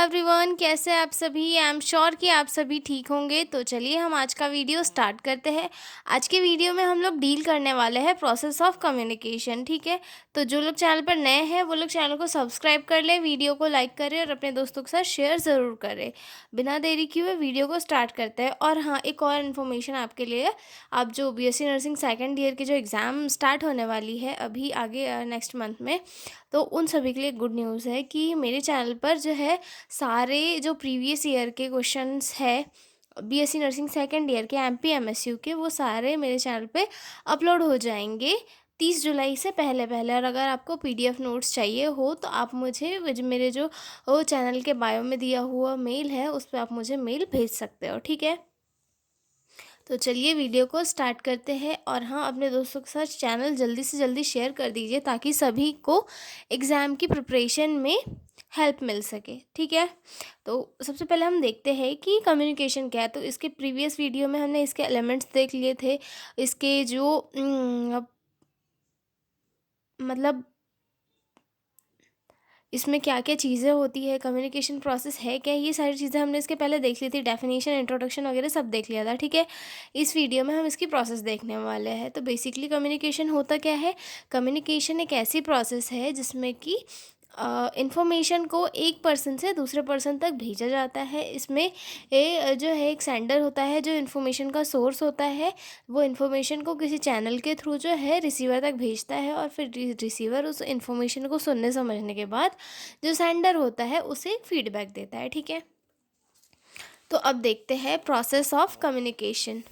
Everyone, कैसे हैं आप सभी। आई एम श्योर कि आप सभी ठीक होंगे। तो चलिए हम आज का वीडियो स्टार्ट करते हैं। आज के वीडियो में हम लोग डील करने वाले हैं प्रोसेस ऑफ कम्युनिकेशन। ठीक है, तो जो लोग चैनल पर नए हैं वो लोग चैनल को सब्सक्राइब कर लें, वीडियो को लाइक करें और अपने दोस्तों के साथ शेयर ज़रूर करें। बिना देरी किए हुए वीडियो को स्टार्ट करते हैं। और हाँ, एक और इन्फॉर्मेशन आपके लिए, आप जो बीएससी नर्सिंग सेकेंड ईयर की जो एग्ज़ाम स्टार्ट होने वाली है अभी आगे नेक्स्ट मंथ में, तो उन सभी के लिए गुड न्यूज़ है कि मेरे चैनल पर जो है सारे जो प्रीवियस ईयर के क्वेश्चंस है बीएससी नर्सिंग सेकेंड ईयर के एमपी एमएसयू के, वो सारे मेरे चैनल पे अपलोड हो जाएंगे 30 जुलाई से पहले पहले। और अगर आपको पीडीएफ नोट्स चाहिए हो तो आप मुझे मेरे जो चैनल के बायो में दिया हुआ मेल है उस पर आप मुझे मेल भेज सकते हो। ठीक है, तो चलिए वीडियो को स्टार्ट करते हैं। और हाँ, अपने दोस्तों के साथ चैनल जल्दी से जल्दी शेयर कर दीजिए ताकि सभी को एग्ज़ाम की प्रिपरेशन में हेल्प मिल सके। ठीक है, तो सबसे पहले हम देखते हैं कि कम्युनिकेशन क्या है। तो इसके प्रीवियस वीडियो में हमने इसके एलिमेंट्स देख लिए थे, इसके जो मतलब इसमें क्या क्या चीज़ें होती है, कम्युनिकेशन प्रोसेस है क्या, ये सारी चीज़ें हमने इसके पहले देख ली थी। डेफिनेशन, इंट्रोडक्शन वगैरह सब देख लिया था। ठीक है, इस वीडियो में हम इसकी प्रोसेस देखने वाले हैं। तो बेसिकली कम्युनिकेशन होता क्या है। कम्युनिकेशन एक ऐसी प्रोसेस है जिसमें कि इंफॉर्मेशन को एक पर्सन से दूसरे पर्सन तक भेजा जाता है। इसमें जो है एक सेंडर होता है जो इन्फॉर्मेशन का सोर्स होता है, वो इन्फॉर्मेशन को किसी चैनल के थ्रू जो है रिसीवर तक भेजता है और फिर रिसीवर उस इन्फॉर्मेशन को सुनने समझने के बाद जो सेंडर होता है उसे फीडबैक देता है। ठीक है, तो अब देखते हैं process of communication.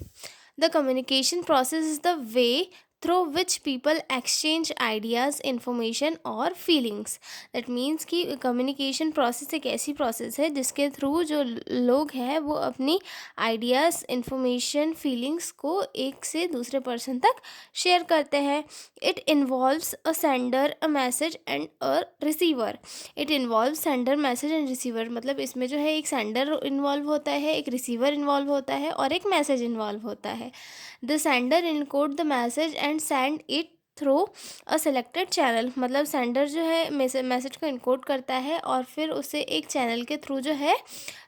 The communication process is the way through which people exchange ideas, information और फीलिंग्स। दैट मीन्स कि कम्युनिकेशन प्रोसेस एक ऐसी प्रोसेस है जिसके थ्रू जो लोग हैं वो अपनी आइडियाज़, इंफॉर्मेशन, फीलिंग्स को एक से दूसरे पर्सन तक शेयर करते हैं। It involves a sender, a message and a receiver. It involve sender, message and receiver, मतलब इसमें जो है एक सेंडर इन्वॉल्व होता है, एक रिसीवर इन्वॉल्व होता है और एक मैसेज इन्वॉल्व होता है। The sender encode the message and send it through a selected channel, मतलब सेंडर जो है मैसेज को इनकोड करता है और फिर उसे एक चैनल के थ्रू जो है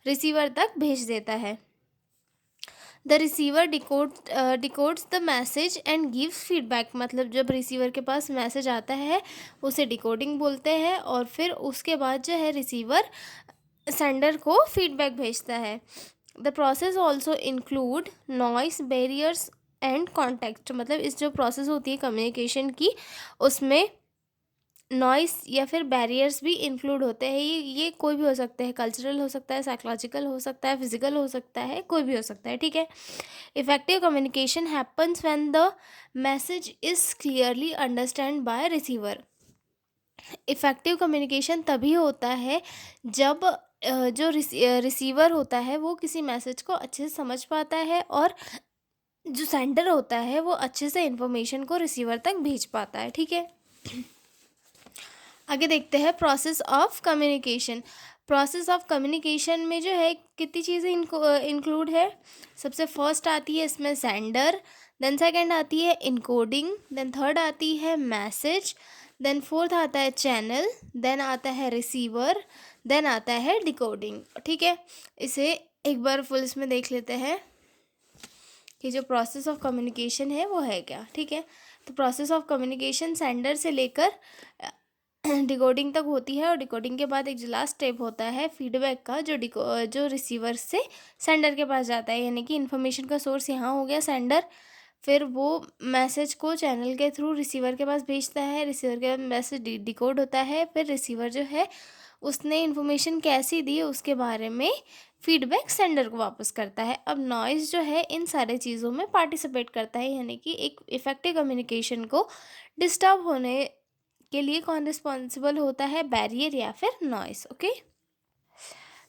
रिसीवर तक भेज देता है। The receiver डिकोड्स the message and gives feedback, मतलब जब रिसीवर के पास मैसेज आता है उसे डिकोडिंग बोलते हैं और फिर उसके बाद जो है रिसीवर सेंडर को फीडबैक भेजता है। The process also include noise barriers and context, मतलब इस जो प्रोसेस होती है कम्युनिकेशन की उसमें नॉइस या फिर बैरियर्स भी इंक्लूड होते हैं। ये कोई भी हो सकता है, कल्चरल हो सकता है, साइकोलॉजिकल हो सकता है, फिजिकल हो सकता है, कोई भी हो सकता है। ठीक है, effective communication happens when the message is clearly understand by receiver. Effective communication तभी होता है जब जो रिसीवर होता है वो किसी मैसेज को अच्छे से समझ पाता है और जो सेंडर होता है वो अच्छे से इन्फॉर्मेशन को रिसीवर तक भेज पाता है। ठीक है, आगे देखते हैं process of communication. Process of communication में जो है कितनी चीज़ें इंक्लूड है। सबसे फर्स्ट आती है इसमें सेंडर, देन सेकंड आती है इनकोडिंग, देन थर्ड आती है मैसेज, देन फोर्थ आता है चैनल, देन आता है रिसीवर, देन आता है डिकोडिंग। ठीक है, इसे एक बार फुल इसमें देख लेते हैं कि जो प्रोसेस ऑफ कम्युनिकेशन है वो है क्या। ठीक है, तो प्रोसेस ऑफ कम्युनिकेशन सेंडर से लेकर डिकोडिंग तक होती है और डिकोडिंग के बाद एक जो लास्ट स्टेप होता है फीडबैक का, जो रिसीवर से सेंडर के पास जाता है। यानी कि इन्फॉर्मेशन का सोर्स यहाँ हो गया सेंडर, फिर वो मैसेज को चैनल के थ्रू रिसीवर के पास भेजता है, रिसीवर के पास मैसेज डिकोड होता है, फिर रिसीवर जो है उसने इन्फॉर्मेशन कैसी दी उसके बारे में फीडबैक सेंडर को वापस करता है। अब नॉइज़ जो है इन सारे चीज़ों में पार्टिसिपेट करता है, यानी कि एक इफ़ेक्टिव कम्युनिकेशन को डिस्टर्ब होने के लिए कौन रिस्पॉन्सिबल होता है, बैरियर या फिर नॉइस। ओके,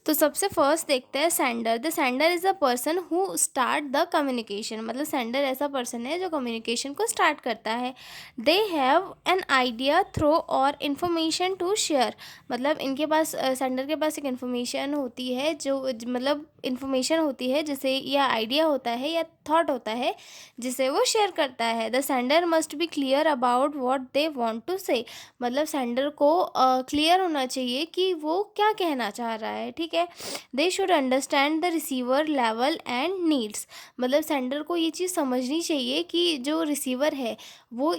तो सबसे फर्स्ट देखते हैं sender. The sender is the person who start the communication, मतलब सेंडर ऐसा पर्सन है जो कम्युनिकेशन को स्टार्ट करता है। They have an idea throw और इन्फॉर्मेशन टू शेयर, मतलब इनके पास सेंडर के पास एक इन्फॉर्मेशन होती है जो मतलब इन्फॉर्मेशन होती है जिसे या आइडिया होता है या थॉट होता है जिसे वो शेयर करता है। The sender must be clear about what they want to say, मतलब सेंडर को क्लियर होना चाहिए कि वो क्या कहना चाह रहा है, ठीक है। They should understand the receiver level and needs, मतलब सेंडर को ये चीज़ समझनी चाहिए कि जो रिसीवर है वो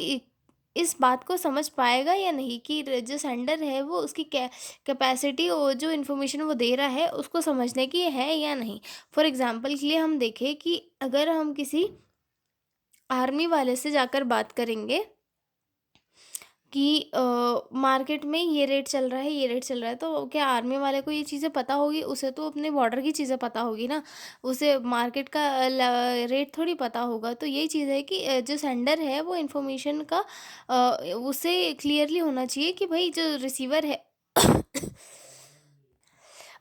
इस बात को समझ पाएगा या नहीं, कि जो सेंडर है वो उसकी कैपेसिटी और जो इन्फॉर्मेशन वो दे रहा है उसको समझने की है या नहीं। फॉर एग्जांपल के लिए हम देखें कि अगर हम किसी आर्मी वाले से जाकर बात करेंगे कि मार्केट में ये रेट चल रहा है, ये रेट चल रहा है, तो क्या आर्मी वाले को ये चीज़ें पता होगी? उसे तो अपने बॉर्डर की चीज़ें पता होगी ना, उसे मार्केट का रेट थोड़ी पता होगा। तो यही चीज़ है कि जो सेंडर है वो इन्फॉर्मेशन का उसे क्लियरली होना चाहिए कि भाई जो रिसीवर है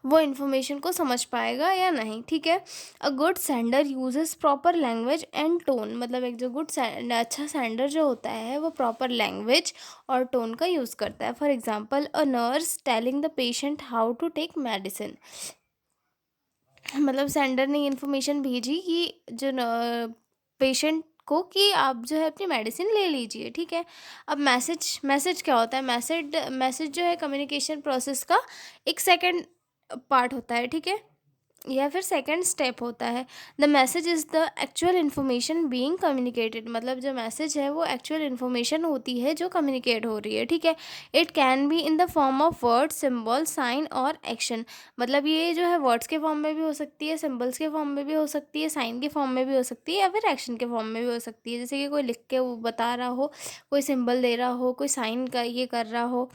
वो इन्फॉर्मेशन को समझ पाएगा या नहीं, ठीक है। A good sender uses proper language and tone, मतलब एक जो अच्छा सेंडर जो होता है वो प्रॉपर लैंग्वेज और टोन का यूज़ करता है। For example a nurse telling the patient how to take medicine, मतलब सेंडर ने इन्फॉर्मेशन भेजी कि जो पेशेंट को कि आप जो है अपनी मेडिसिन ले लीजिए, ठीक है। अब मैसेज मैसेज क्या होता है? मैसेज मैसेज जो है कम्युनिकेशन प्रोसेस का एक सेकंड पार्ट होता है, ठीक है, या फिर सेकंड स्टेप होता है। The message is the actual information being communicated, मतलब जो मैसेज है वो एक्चुअल इन्फॉर्मेशन होती है जो कम्युनिकेट हो रही है, ठीक है। It can be in the form of word, symbol, sign और एक्शन, मतलब ये जो है वर्ड्स के फॉर्म में भी हो सकती है, सिंबल्स के फॉर्म में भी हो सकती है, साइन के फॉर्म में भी हो सकती है, या फिर एक्शन के फॉर्म में भी हो सकती है। जैसे कि कोई लिख के वो बता रहा हो, कोई सिंबल दे रहा हो, कोई साइन का ये कर रहा हो,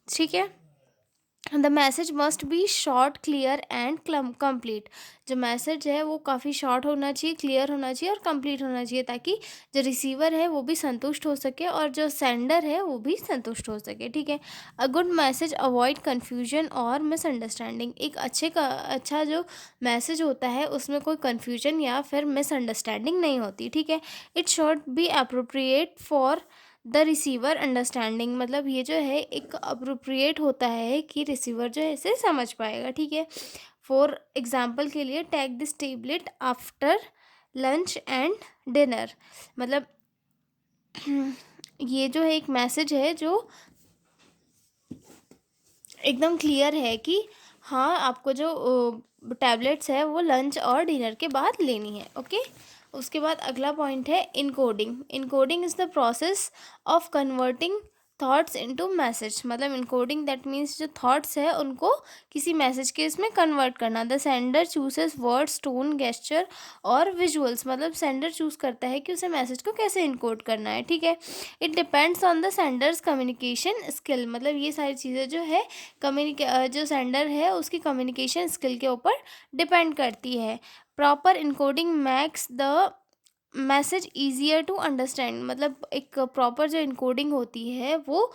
ठीक है। The message must be short, clear and complete, जो मैसेज है वो काफ़ी शॉर्ट होना चाहिए, क्लियर होना चाहिए और कंप्लीट होना चाहिए, ताकि जो रिसीवर है वो भी संतुष्ट हो सके और जो सेंडर है वो भी संतुष्ट हो सके, ठीक है। A good message avoid confusion और मिसअंडरस्टैंडिंग, एक अच्छा जो मैसेज होता है उसमें कोई कन्फ्यूजन या फिर मिसअंडरस्टैंडिंग नहीं होती, ठीक है। It should be appropriate for the receiver understanding, मतलब ये जो है एक अप्रोप्रिएट होता है कि रिसीवर जो है इसे समझ पाएगा, ठीक है। फॉर एग्जाम्पल के लिए take this tablet after lunch and dinner, मतलब ये जो है एक मैसेज है जो एकदम क्लियर है कि हाँ आपको जो टैबलेट्स है वो लंच और डिनर के बाद लेनी है, ओके। उसके बाद अगला पॉइंट है encoding. Encoding is the process of converting thoughts into message, मतलब इनकोडिंग दैट मीन्स जो थॉट्स है उनको किसी मैसेज के इसमें कन्वर्ट करना। The sender chooses words, tone, gesture और विजुअल्स, मतलब सेंडर चूज करता है कि उसे मैसेज को कैसे इनकोड करना है, ठीक है। It depends on the Sanders communication skill, मतलब ये सारी चीज़ें जो है जो सेंडर है उसकी कम्युनिकेशन स्किल के ऊपर डिपेंड करती है। Proper encoding makes the message easier to understand, मतलब एक प्रॉपर जो इनकोडिंग होती है वो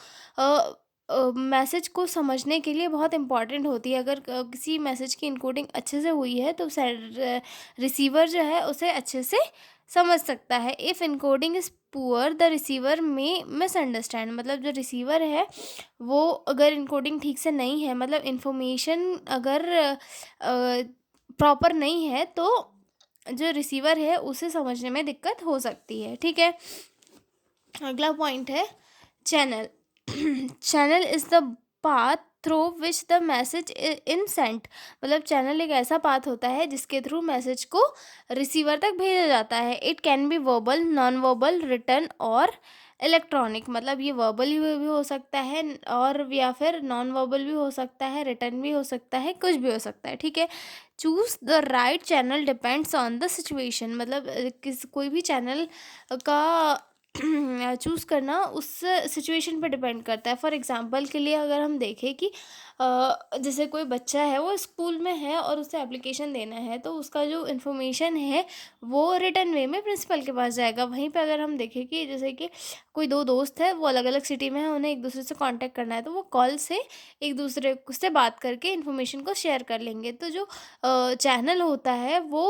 मैसेज को समझने के लिए बहुत इंपॉर्टेंट होती है। अगर किसी मैसेज की इनकोडिंग अच्छे से हुई है तो रिसीवर जो है उसे अच्छे से समझ सकता है। If encoding is poor the receiver में मिसअंडरस्टैंड, मतलब जो रिसीवर है वो अगर इनकोडिंग ठीक से नहीं है, मतलब इन्फॉर्मेशन अगर प्रॉपर नहीं है, तो जो रिसीवर है उसे समझने में दिक्कत हो सकती है, ठीक है। अगला पॉइंट है channel. Channel is the path through which the message in sent, मतलब चैनल एक ऐसा पाथ होता है जिसके थ्रू मैसेज को रिसीवर तक भेजा जाता है। It can be verbal, non verbal, written और इलेक्ट्रॉनिक, मतलब ये वर्बल भी हो सकता है और या फिर नॉन वर्बल भी हो सकता है, रिटन भी हो सकता है, कुछ भी हो सकता है, ठीक है। Choose the right channel depends on the situation, मतलब कोई भी चैनल का चूज़ करना उस सिचुएशन पे डिपेंड करता है। फॉर एग्ज़ाम्पल के लिए अगर हम देखें कि जैसे कोई बच्चा है वो स्कूल में है और उसे एप्लीकेशन देना है, तो उसका जो इन्फॉर्मेशन है वो रिटन वे में प्रिंसिपल के पास जाएगा। वहीं पे अगर हम देखें कि जैसे कि कोई 2 दोस्त हैं, वो अलग-अलग सिटी में हैं, उन्हें एक-दूसरे से कॉन्टैक्ट करना है, तो वो कॉल से एक-दूसरे से बात करके इन्फॉर्मेशन को शेयर कर लेंगे। तो जो चैनल होता है वो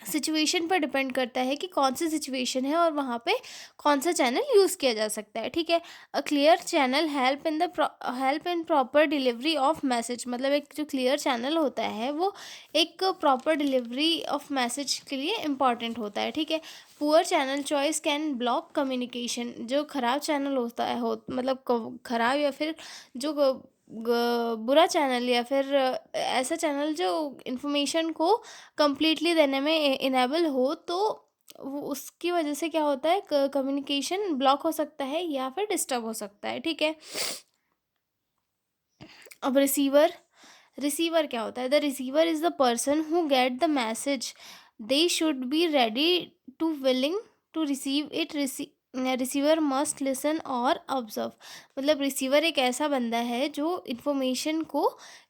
सिचुएशन पर डिपेंड करता है कि कौन सी सिचुएशन है और वहाँ पे कौन सा चैनल यूज़ किया जा सकता है, ठीक है। A clear channel help in proper delivery of message, मतलब एक जो क्लियर चैनल होता है वो एक प्रॉपर डिलीवरी ऑफ मैसेज के लिए इम्पॉर्टेंट होता है, ठीक है। Poor channel choice can block communication, जो खराब चैनल होता है मतलब खराब या फिर जो बुरा चैनल या फिर ऐसा चैनल जो इंफॉर्मेशन को कंप्लीटली देने में इनेबल हो, तो वो उसकी वजह से क्या होता है, कम्युनिकेशन ब्लॉक हो सकता है या फिर डिस्टर्ब हो सकता है, ठीक है। अब रिसीवर, रिसीवर क्या होता है? The receiver is the person who get the message, they should be ready to willing to receive it. Receiver must listen और ऑब्जर्व, मतलब रिसीवर एक ऐसा बंदा है जो इन्फॉर्मेशन को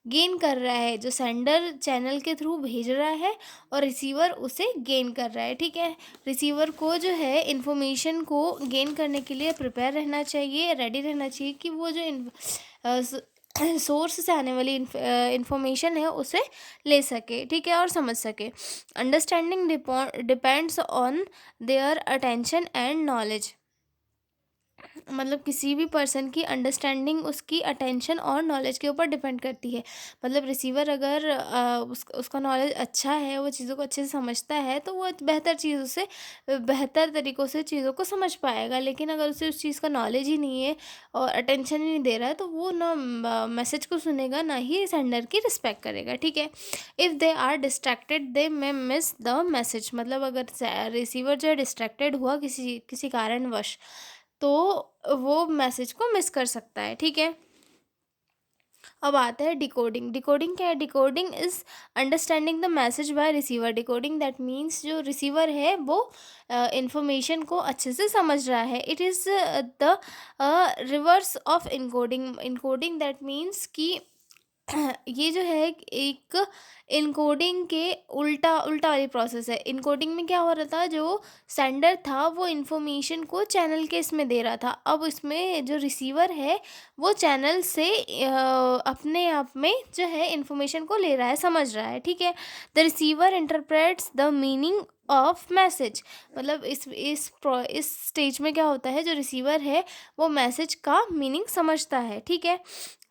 गेन कर रहा है, जो सेंडर चैनल के थ्रू भेज रहा है और रिसीवर उसे गेन कर रहा है, ठीक है। रिसीवर को जो है इन्फॉर्मेशन को गेन करने के लिए प्रिपेयर रहना चाहिए, रेडी रहना चाहिए कि वो जो सोर्स से आने वाली इंफॉर्मेशन है उसे ले सके, ठीक है, और समझ सके। Understanding depends on their attention and knowledge, मतलब किसी भी पर्सन की अंडरस्टैंडिंग उसकी अटेंशन और नॉलेज के ऊपर डिपेंड करती है। मतलब रिसीवर अगर उसका नॉलेज अच्छा है, वो चीज़ों को अच्छे से समझता है, तो वो बेहतर चीज़ों से बेहतर तरीक़ों से चीज़ों को समझ पाएगा। लेकिन अगर उसे उस चीज़ का नॉलेज ही नहीं है और अटेंशन ही नहीं दे रहा है, तो वो ना मैसेज को सुनेगा, ना ही सेंडर की रिस्पेक्ट करेगा, ठीक है। If they are distracted they may miss the message, मतलब अगर रिसीवर जो है डिस्ट्रैक्टेड हुआ किसी किसी कारणवश, तो वो मैसेज को मिस कर सकता है, ठीक है। अब आता है डिकोडिंग। डिकोडिंग क्या है? Decoding is understanding the message bye receiver. Decoding that means जो रिसीवर है वो इंफॉर्मेशन को अच्छे से समझ रहा है। It is the reverse of encoding. Encoding that means कि ये जो है एक इनकोडिंग के उल्टा उल्टा वाली प्रोसेस है। इनकोडिंग में क्या हो रहा था, जो सेंडर था वो इन्फॉर्मेशन को चैनल के इसमें दे रहा था। अब इसमें जो रिसीवर है वो चैनल से अपने आप में जो है इन्फॉर्मेशन को ले रहा है, समझ रहा है, ठीक है। The receiver interprets the meaning of message, मतलब इस स्टेज में क्या होता है, जो रिसीवर है वो मैसेज का मीनिंग समझता है, ठीक है।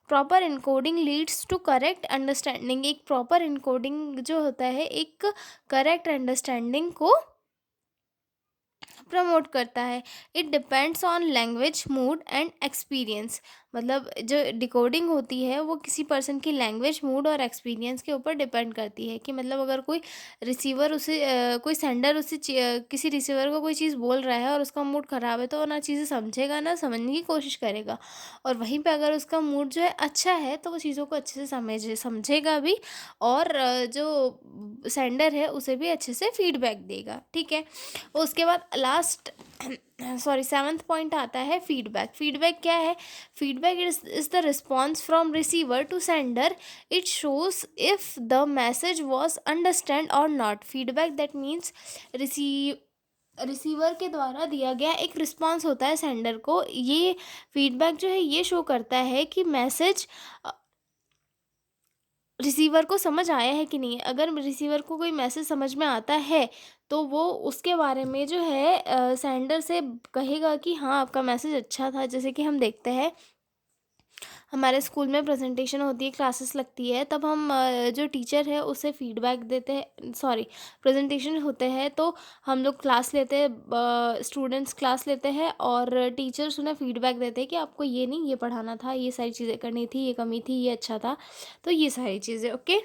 Proper encoding leads to correct understanding. एक प्रॉपर इनकोडिंग जो होता है एक करेक्ट अंडरस्टैंडिंग को प्रमोट करता है। It depends on language mood and experience, मतलब जो डिकोडिंग होती है वो किसी पर्सन की लैंग्वेज मूड और एक्सपीरियंस के ऊपर डिपेंड करती है। कि मतलब अगर कोई रिसीवर उसे कोई सेंडर उसे किसी रिसीवर को कोई चीज़ बोल रहा है और उसका मूड ख़राब है, तो वो ना चीज़ें समझेगा ना समझने की कोशिश करेगा। और वहीं पे अगर उसका मूड जो है अच्छा है, तो वो चीज़ों को अच्छे से समझेगा भी, और जो सेंडर है उसे भी अच्छे से फीडबैक देगा, ठीक है। उसके बाद लास्ट सॉरी 7th पॉइंट आता है फीडबैक। फीडबैक क्या है? Feedback is the response from receiver to sender. It shows if the message was understand और not. Feedback that means receiver के द्वारा दिया गया एक रिस्पॉन्स होता है सेंडर को। ये फीडबैक जो है ये शो करता है कि मैसेज रिसीवर को समझ आया है कि नहीं। अगर रिसीवर को कोई मैसेज समझ में आता है, तो वो उसके बारे में जो है सेंडर से कहेगा कि हाँ आपका मैसेज अच्छा था। जैसे कि हम देखते हैं हमारे स्कूल में प्रेजेंटेशन होती है, क्लासेस लगती है, तब हम जो टीचर है उसे फीडबैक देते हैं, सॉरी प्रेजेंटेशन होते हैं, तो हम लोग क्लास लेते हैं, स्टूडेंट्स क्लास लेते हैं और टीचर्स उन्हें फीडबैक देते हैं कि आपको ये नहीं ये पढ़ाना था, ये सारी चीज़ें करनी थी, ये कमी थी, ये अच्छा था, तो ये सारी चीज़ें okay.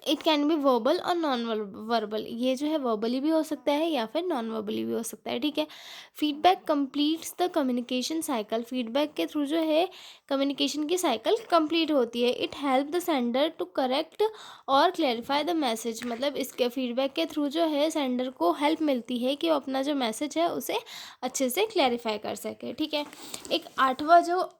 It can be verbal और नॉन वर्बल, ये जो है वर्बली भी हो सकता है या फिर नॉन वर्बली भी हो सकता है, ठीक है। Feedback completes the communication cycle, feedback के थ्रू जो है कम्युनिकेशन की साइकिल कंप्लीट होती है। It help the sender to correct और क्लेरिफाई द मैसेज, मतलब इसके फीडबैक के थ्रू जो है सेंडर को हेल्प मिलती है कि वो अपना जो मैसेज है उसे अच्छे से क्लेरिफाई कर सके, ठीक है। एक आठवां जो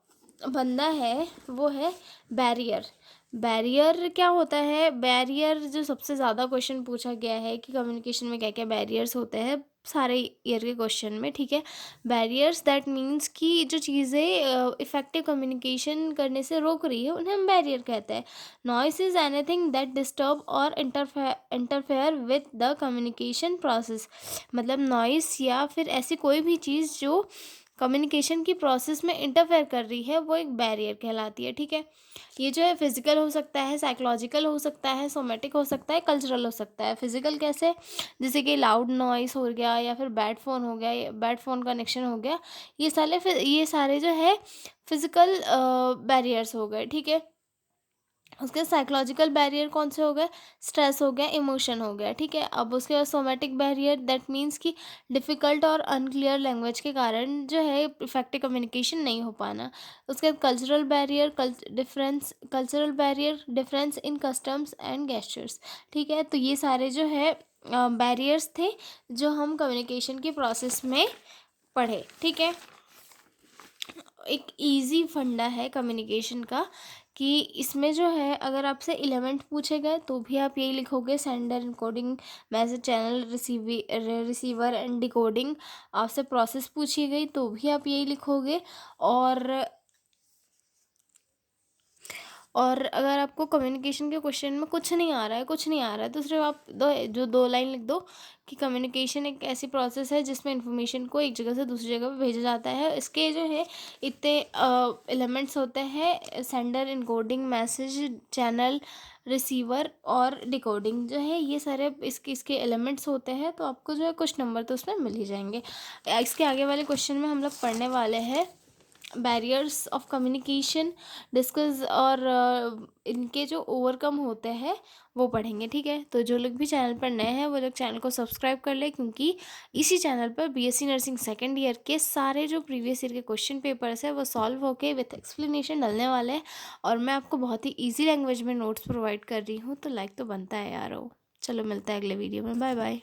बंदा है वो है बैरियर। बैरियर क्या होता है? बैरियर जो सबसे ज़्यादा क्वेश्चन पूछा गया है कि कम्युनिकेशन में क्या क्या बैरियर्स होते हैं सारे ईयर के क्वेश्चन में, ठीक है। बैरियर्स दैट मीन्स कि जो चीज़ें इफ़ेक्टिव कम्युनिकेशन करने से रोक रही है उन्हें हम बैरियर कहते हैं। Noise is anything that disturb और interfere with the communication process, मतलब नॉइस या फिर ऐसी कोई भी चीज़ जो कम्युनिकेशन की प्रोसेस में इंटरफेयर कर रही है वो एक बैरियर कहलाती है, ठीक है। ये जो है फिजिकल हो सकता है, साइकोलॉजिकल हो सकता है, सोमेटिक हो सकता है, कल्चरल हो सकता है। फिजिकल कैसे? जैसे कि लाउड नॉइस हो गया या फिर बैड फ़ोन हो गया या बैड फ़ोन कनेक्शन हो गया, ये सारे जो है फिजिकल बैरियर्स हो गए, ठीक है। उसके साइकोलॉजिकल बैरियर कौन से हो गए? स्ट्रेस हो गया, इमोशन हो गया, ठीक है। अब उसके बाद सोमेटिक बैरियर दैट मीन्स कि डिफ़िकल्ट और अनक्लियर लैंग्वेज के कारण जो है इफेक्टिव कम्युनिकेशन नहीं हो पाना। उसके बाद cultural barrier difference in customs and gestures, ठीक है। तो ये सारे जो है बैरियर्स थे जो हम कम्युनिकेशन की प्रोसेस में पढ़े, ठीक है। एक इजी फंडा है कम्युनिकेशन का कि इसमें जो है अगर आपसे एलिमेंट पूछे गए तो भी आप यही लिखोगे, sender encoding message channel receiver and decoding. आपसे प्रोसेस पूछी गई तो भी आप यही लिखोगे। और अगर आपको कम्युनिकेशन के क्वेश्चन में कुछ नहीं आ रहा है, तो सिर्फ आप दो लाइन लिख दो कि कम्युनिकेशन एक ऐसी प्रोसेस है जिसमें इंफॉर्मेशन को एक जगह से दूसरी जगह पे भेजा जाता है। इसके जो है इतने एलिमेंट्स होते हैं, sender encoding message channel receiver और डिकोडिंग जो है, ये सारे इसके एलिमेंट्स होते हैं। तो आपको जो है कुछ नंबर तो उसमें मिल ही जाएंगे। इसके आगे वाले क्वेश्चन में हम लोग पढ़ने वाले हैं बैरियर्स ऑफ कम्युनिकेशन डिस्कस, और इनके जो ओवरकम होते हैं वो पढ़ेंगे, ठीक है। तो जो लोग भी चैनल पर नए हैं वो लोग चैनल को सब्सक्राइब कर ले, क्योंकि इसी चैनल पर बीएससी नर्सिंग सेकेंड ईयर के सारे जो प्रीवियस ईयर के क्वेश्चन पेपर्स है वो सॉल्व होके विथ एक्सप्लेनेशन डलने वाले हैं। और मैं आपको बहुत ही ईजी लैंग्वेज में नोट्स प्रोवाइड कर रही हूँ, तो लाइक तो बनता है यार। चलो मिलता है अगले वीडियो में, बाय बाय।